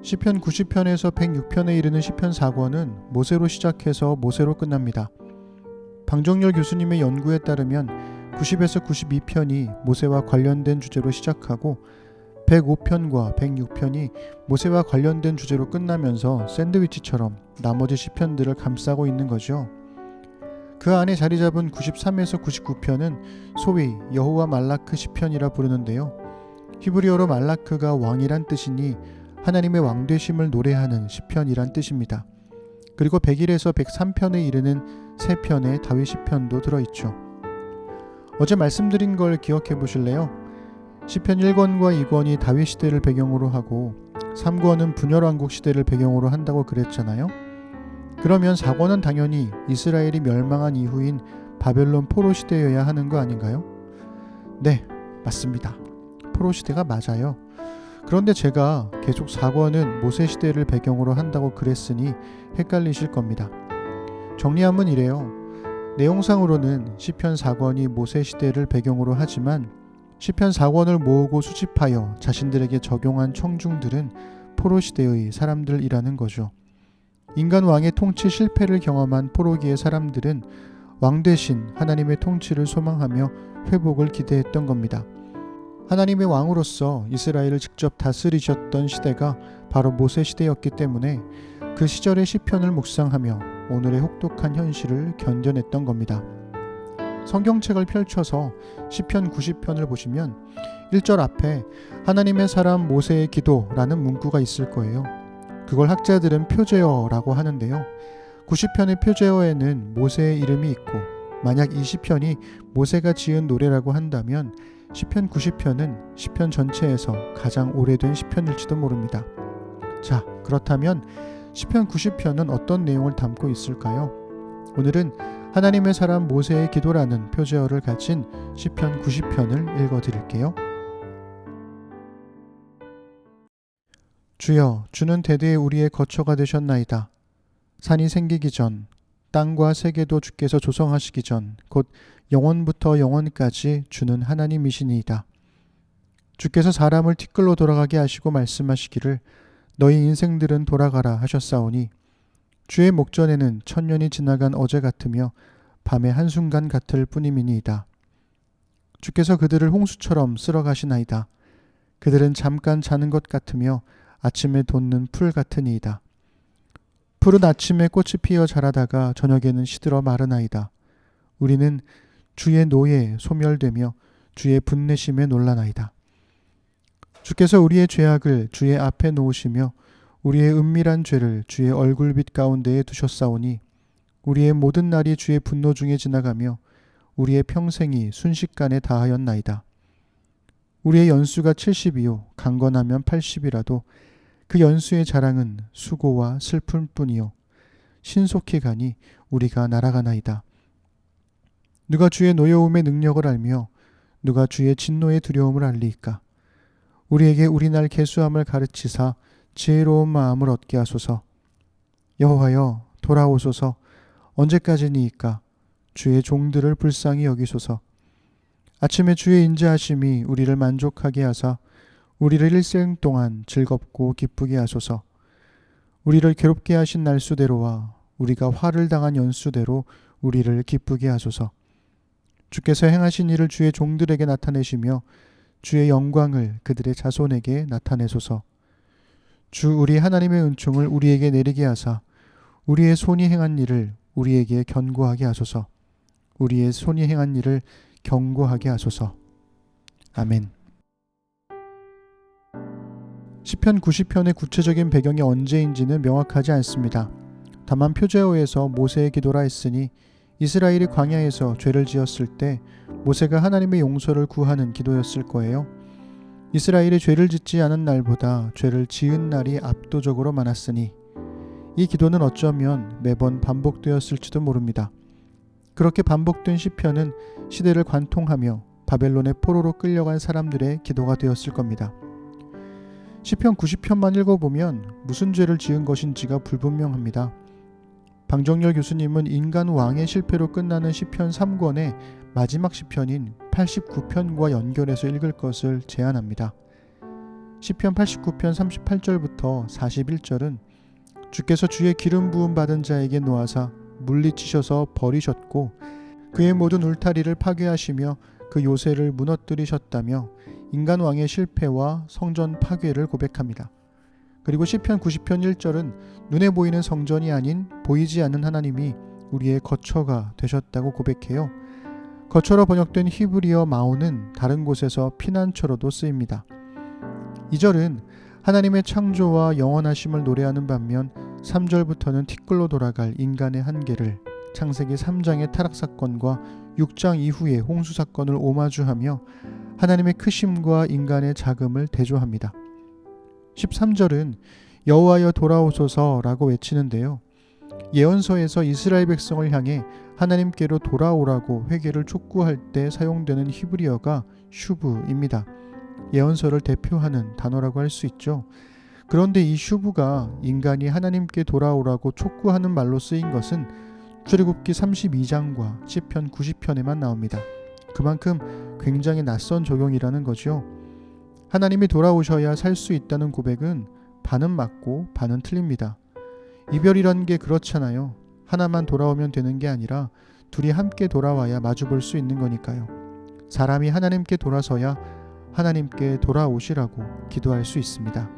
시편 90편에서 106편에 이르는 시편 4권은 모세로 시작해서 모세로 끝납니다. 방정열 교수님의 연구에 따르면 90에서 92편이 모세와 관련된 주제로 시작하고 105편과 106편이 모세와 관련된 주제로 끝나면서 샌드위치처럼 나머지 시편들을 감싸고 있는 거죠. 그 안에 자리 잡은 93에서 99편은 소위 여호와 말라크 시편이라 부르는데요. 히브리어로 말라크가 왕이란 뜻이니 하나님의 왕되심을 노래하는 시편이란 뜻입니다. 그리고 101에서 103편에 이르는 3편의 다윗 시편도 들어있죠. 어제 말씀드린 걸 기억해 보실래요? 시편 1권과 2권이 다윗 시대를 배경으로 하고 3권은 분열왕국 시대를 배경으로 한다고 그랬잖아요. 그러면 4권은 당연히 이스라엘이 멸망한 이후인 바벨론 포로 시대여야 하는 거 아닌가요? 네, 맞습니다. 포로 시대가 맞아요. 그런데 제가 계속 4권은 모세 시대를 배경으로 한다고 그랬으니 헷갈리실 겁니다. 정리하면 이래요. 내용상으로는 시편 4권이 모세 시대를 배경으로 하지만 시편 4권을 모으고 수집하여 자신들에게 적용한 청중들은 포로 시대의 사람들이라는 거죠. 인간 왕의 통치 실패를 경험한 포로기의 사람들은 왕 대신 하나님의 통치를 소망하며 회복을 기대했던 겁니다. 하나님의 왕으로서 이스라엘을 직접 다스리셨던 시대가 바로 모세 시대였기 때문에 그 시절의 시편을 묵상하며 오늘의 혹독한 현실을 견뎌냈던 겁니다. 성경책을 펼쳐서 시편 90편을 보시면 1절 앞에 하나님의 사람 모세의 기도라는 문구가 있을 거예요. 그걸 학자들은 표제어라고 하는데요. 90편의 표제어에는 모세의 이름이 있고 만약 이 시편이 모세가 지은 노래라고 한다면 시편 90편은 시편 전체에서 가장 오래된 시편일지도 모릅니다. 자, 그렇다면 시편 90편은 어떤 내용을 담고 있을까요? 오늘은 하나님의 사람 모세의 기도라는 표제어를 가진 시편 90편을 읽어드릴게요. 주여, 주는 대대에 우리의 거처가 되셨나이다. 산이 생기기 전, 땅과 세계도 주께서 조성하시기 전, 곧 영원부터 영원까지 주는 하나님이시니이다. 주께서 사람을 티끌로 돌아가게 하시고 말씀하시기를 너희 인생들은 돌아가라 하셨사오니 주의 목전에는 천년이 지나간 어제 같으며 밤의 한순간 같을 뿐임이니이다. 주께서 그들을 홍수처럼 쓸어 가시나이다. 그들은 잠깐 자는 것 같으며 아침에 돋는 풀 같으니이다. 풀은 아침에 꽃이 피어 자라다가 저녁에는 시들어 마르나이다. 우리는 주의 노예에 소멸되며 주의 분내심에 놀라나이다. 주께서 우리의 죄악을 주의 앞에 놓으시며 우리의 은밀한 죄를 주의 얼굴빛 가운데에 두셨사오니 우리의 모든 날이 주의 분노 중에 지나가며 우리의 평생이 순식간에 다하였나이다. 우리의 연수가 70이요 강건하면 80이라도 그 연수의 자랑은 수고와 슬픔뿐이요 신속히 가니 우리가 날아가나이다. 누가 주의 노여움의 능력을 알며 누가 주의 진노의 두려움을 알리이까? 우리에게 우리날 계수함을 가르치사 지혜로운 마음을 얻게 하소서. 여호와여, 돌아오소서. 언제까지니이까? 주의 종들을 불쌍히 여기소서. 아침에 주의 인자하심이 우리를 만족하게 하사 우리를 일생 동안 즐겁고 기쁘게 하소서. 우리를 괴롭게 하신 날수대로와 우리가 화를 당한 연수대로 우리를 기쁘게 하소서. 주께서 행하신 일을 주의 종들에게 나타내시며 주의 영광을 그들의 자손에게 나타내소서. 주 우리 하나님의 은총을 우리에게 내리게 하사 우리의 손이 행한 일을 우리에게 견고하게 하소서. 우리의 손이 행한 일을 경고하게 하소서. 아멘. 시편 90편의 구체적인 배경이 언제인지는 명확하지 않습니다. 다만 표제어에서 모세의 기도라 했으니 이스라엘이 광야에서 죄를 지었을 때 모세가 하나님의 용서를 구하는 기도였을 거예요. 이스라엘이 죄를 짓지 않은 날보다 죄를 지은 날이 압도적으로 많았으니 이 기도는 어쩌면 매번 반복되었을지도 모릅니다. 그렇게 반복된 시편은 시대를 관통하며 바벨론의 포로로 끌려간 사람들의 기도가 되었을 겁니다. 시편 90편만 읽어보면 무슨 죄를 지은 것인지가 불분명합니다. 방정열 교수님은 인간 왕의 실패로 끝나는 시편 3권의 마지막 시편인 89편과 연결해서 읽을 것을 제안합니다. 시편 89편 38절부터 41절은 주께서 주의 기름 부음 받은 자에게 놓아사 물리치셔서 버리셨고 그의 모든 울타리를 파괴하시며 그 요새를 무너뜨리셨다며 인간 왕의 실패와 성전 파괴를 고백합니다. 그리고 시편 90편 1절은 눈에 보이는 성전이 아닌 보이지 않는 하나님이 우리의 거처가 되셨다고 고백해요. 거처로 번역된 히브리어 마오는 다른 곳에서 피난처로도 쓰입니다. 2절은 하나님의 창조와 영원하심을 노래하는 반면 3절부터는 티끌로 돌아갈 인간의 한계를, 창세기 3장의 타락사건과 6장 이후의 홍수사건을 오마주하며 하나님의 크심과 인간의 작음을 대조합니다. 13절은 여호와여 돌아오소서라고 외치는데요. 예언서에서 이스라엘 백성을 향해 하나님께로 돌아오라고 회개를 촉구할 때 사용되는 히브리어가 슈브입니다. 예언서를 대표하는 단어라고 할 수 있죠. 그런데 이 슈브가 인간이 하나님께 돌아오라고 촉구하는 말로 쓰인 것은 출애굽기 32장과 시편 90편에만 나옵니다. 그만큼 굉장히 낯선 적용이라는 거죠. 하나님이 돌아오셔야 살 수 있다는 고백은 반은 맞고 반은 틀립니다. 이별이란 게 그렇잖아요. 하나만 돌아오면 되는 게 아니라 둘이 함께 돌아와야 마주볼 수 있는 거니까요. 사람이 하나님께 돌아서야 하나님께 돌아오시라고 기도할 수 있습니다.